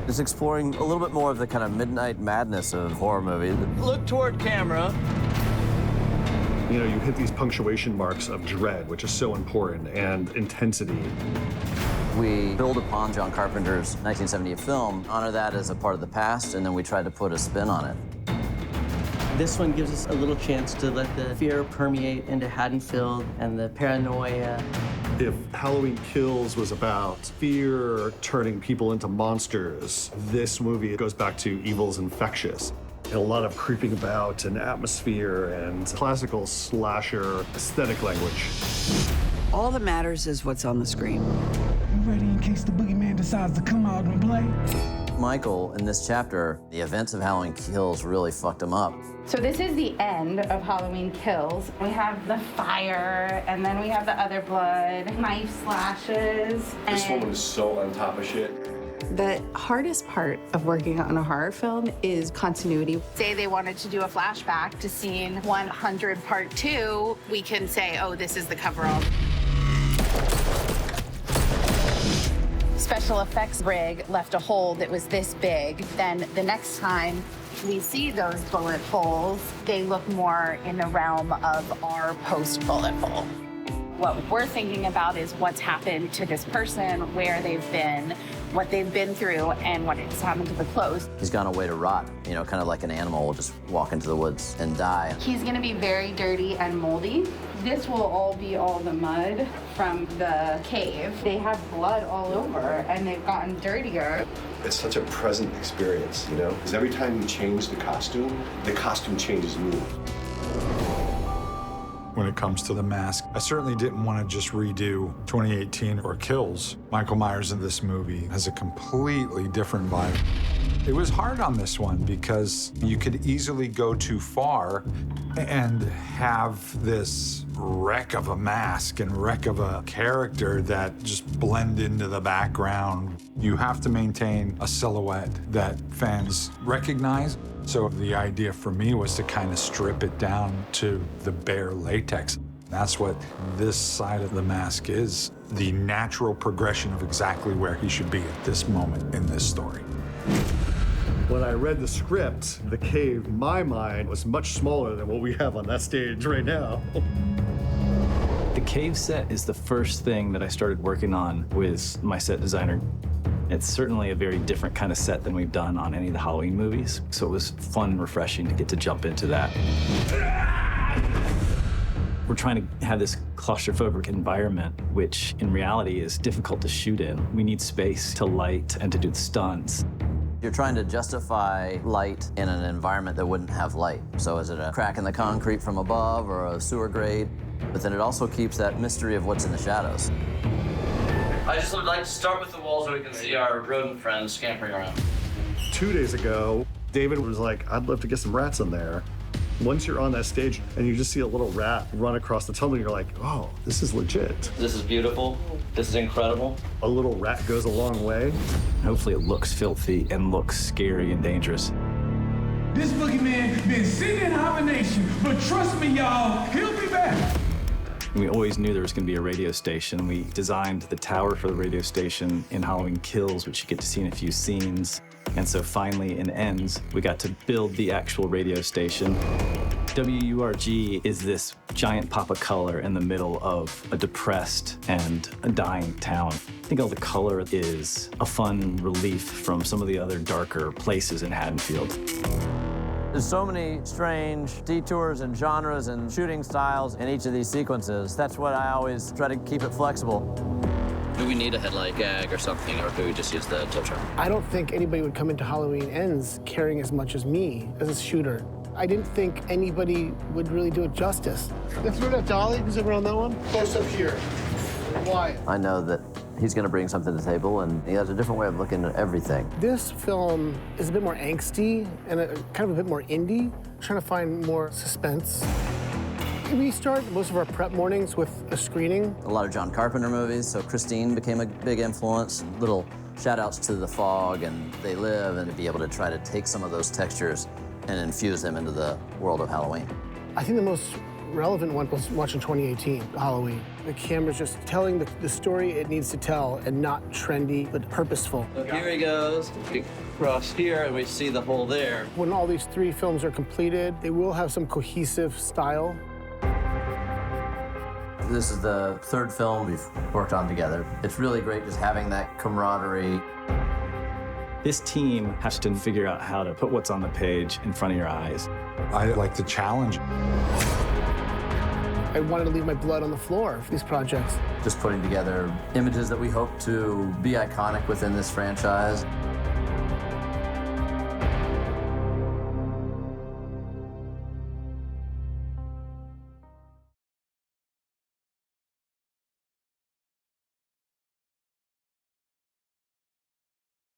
It's exploring a little bit more of the kind of midnight madness of horror movie. Look toward camera. You know, you hit these punctuation marks of dread, which is so important, and intensity. We build upon John Carpenter's 1978 film, honor that as a part of the past, and then we try to put a spin on it. This one gives us a little chance to let the fear permeate into Haddonfield and the paranoia. If Halloween Kills was about fear turning people into monsters, this movie goes back to evil's infectious. And a lot of creeping about and atmosphere and classical slasher aesthetic language. All that matters is what's on the screen. You ready in case the boogeyman decides to come out and play? Michael, in this chapter, the events of Halloween Kills really fucked him up. So this is the end of Halloween Kills. We have the fire, and then we have the other blood, knife slashes. This woman is so on top of shit. The hardest part of working on a horror film is continuity. Say they wanted to do a flashback to scene 100 part 2, we can say, oh, this is the coverall. Special effects rig left a hole that was this big. Then the next time we see those bullet holes, they look more in the realm of our post-bullet hole. What we're thinking about is what's happened to this person, where they've been, what they've been through, and what has happened to the clothes. He's gone away to rot, you know, kind of like an animal will just walk into the woods and die. He's gonna be very dirty and moldy. This will all be all the mud from the cave. They have blood all over, and they've gotten dirtier. It's such a present experience, you know? Because every time you change the costume changes me. When it comes to the mask, I certainly didn't want to just redo 2018 or Kills. Michael Myers in this movie has a completely different vibe. It was hard on this one because you could easily go too far and have this wreck of a mask and wreck of a character that just blend into the background. You have to maintain a silhouette that fans recognize. So the idea for me was to kind of strip it down to the bare latex. That's what this side of the mask is, the natural progression of exactly where he should be at this moment in this story. When I read the script, the cave, in my mind, was much smaller than what we have on that stage right now. The cave set is the first thing that I started working on with my set designer. It's certainly a very different kind of set than we've done on any of the Halloween movies, so it was fun and refreshing to get to jump into that. We're trying to have this claustrophobic environment, which in reality is difficult to shoot in. We need space to light and to do the stunts. You're trying to justify light in an environment that wouldn't have light. So is it a crack in the concrete from above or a sewer grate? But then it also keeps that mystery of what's in the shadows. I just would like to start with the wall so we can see our rodent friends scampering around. 2 days ago, David was like, I'd love to get some rats in there. Once you're on that stage and you just see a little rat run across the tunnel, you're like, oh, this is legit. This is beautiful. This is incredible. A little rat goes a long way. Hopefully it looks filthy and looks scary and dangerous. This boogeyman been sitting in hibernation, but trust me, y'all, he'll be back. We always knew there was going to be a radio station. We designed the tower for the radio station in Halloween Kills, which you get to see in a few scenes. And so finally, in Ends, we got to build the actual radio station. WURG is this giant pop of color in the middle of a depressed and a dying town. I think all the color is a fun relief from some of the other darker places in Haddonfield. There's so many strange detours and genres and shooting styles in each of these sequences. That's what I always try to keep it flexible. Do we need a headlight gag or something, or could we just use the tilt drum? I don't think anybody would come into Halloween Ends caring as much as me as a shooter. I didn't think anybody would really do it justice. Let's throw that dolly. Is everyone on that one? Close up here. Why? I know that he's going to bring something to the table, and he has a different way of looking at everything. This film is a bit more angsty and kind of a bit more indie, trying to find more suspense. We start most of our prep mornings with a screening. A lot of John Carpenter movies, so Christine became a big influence. Little shout-outs to The Fog and They Live, and to be able to try to take some of those textures and infuse them into the world of Halloween. I think the most relevant one was watching 2018, Halloween. The camera's just telling the story it needs to tell and not trendy, but purposeful. So here he goes. We cross here and we see the hole there. When all these 3 films are completed, they will have some cohesive style. This is the 3rd film we've worked on together. It's really great just having that camaraderie. This team has to figure out how to put what's on the page in front of your eyes. I like the challenge. I wanted to leave my blood on the floor for these projects. Just putting together images that we hope to be iconic within this franchise.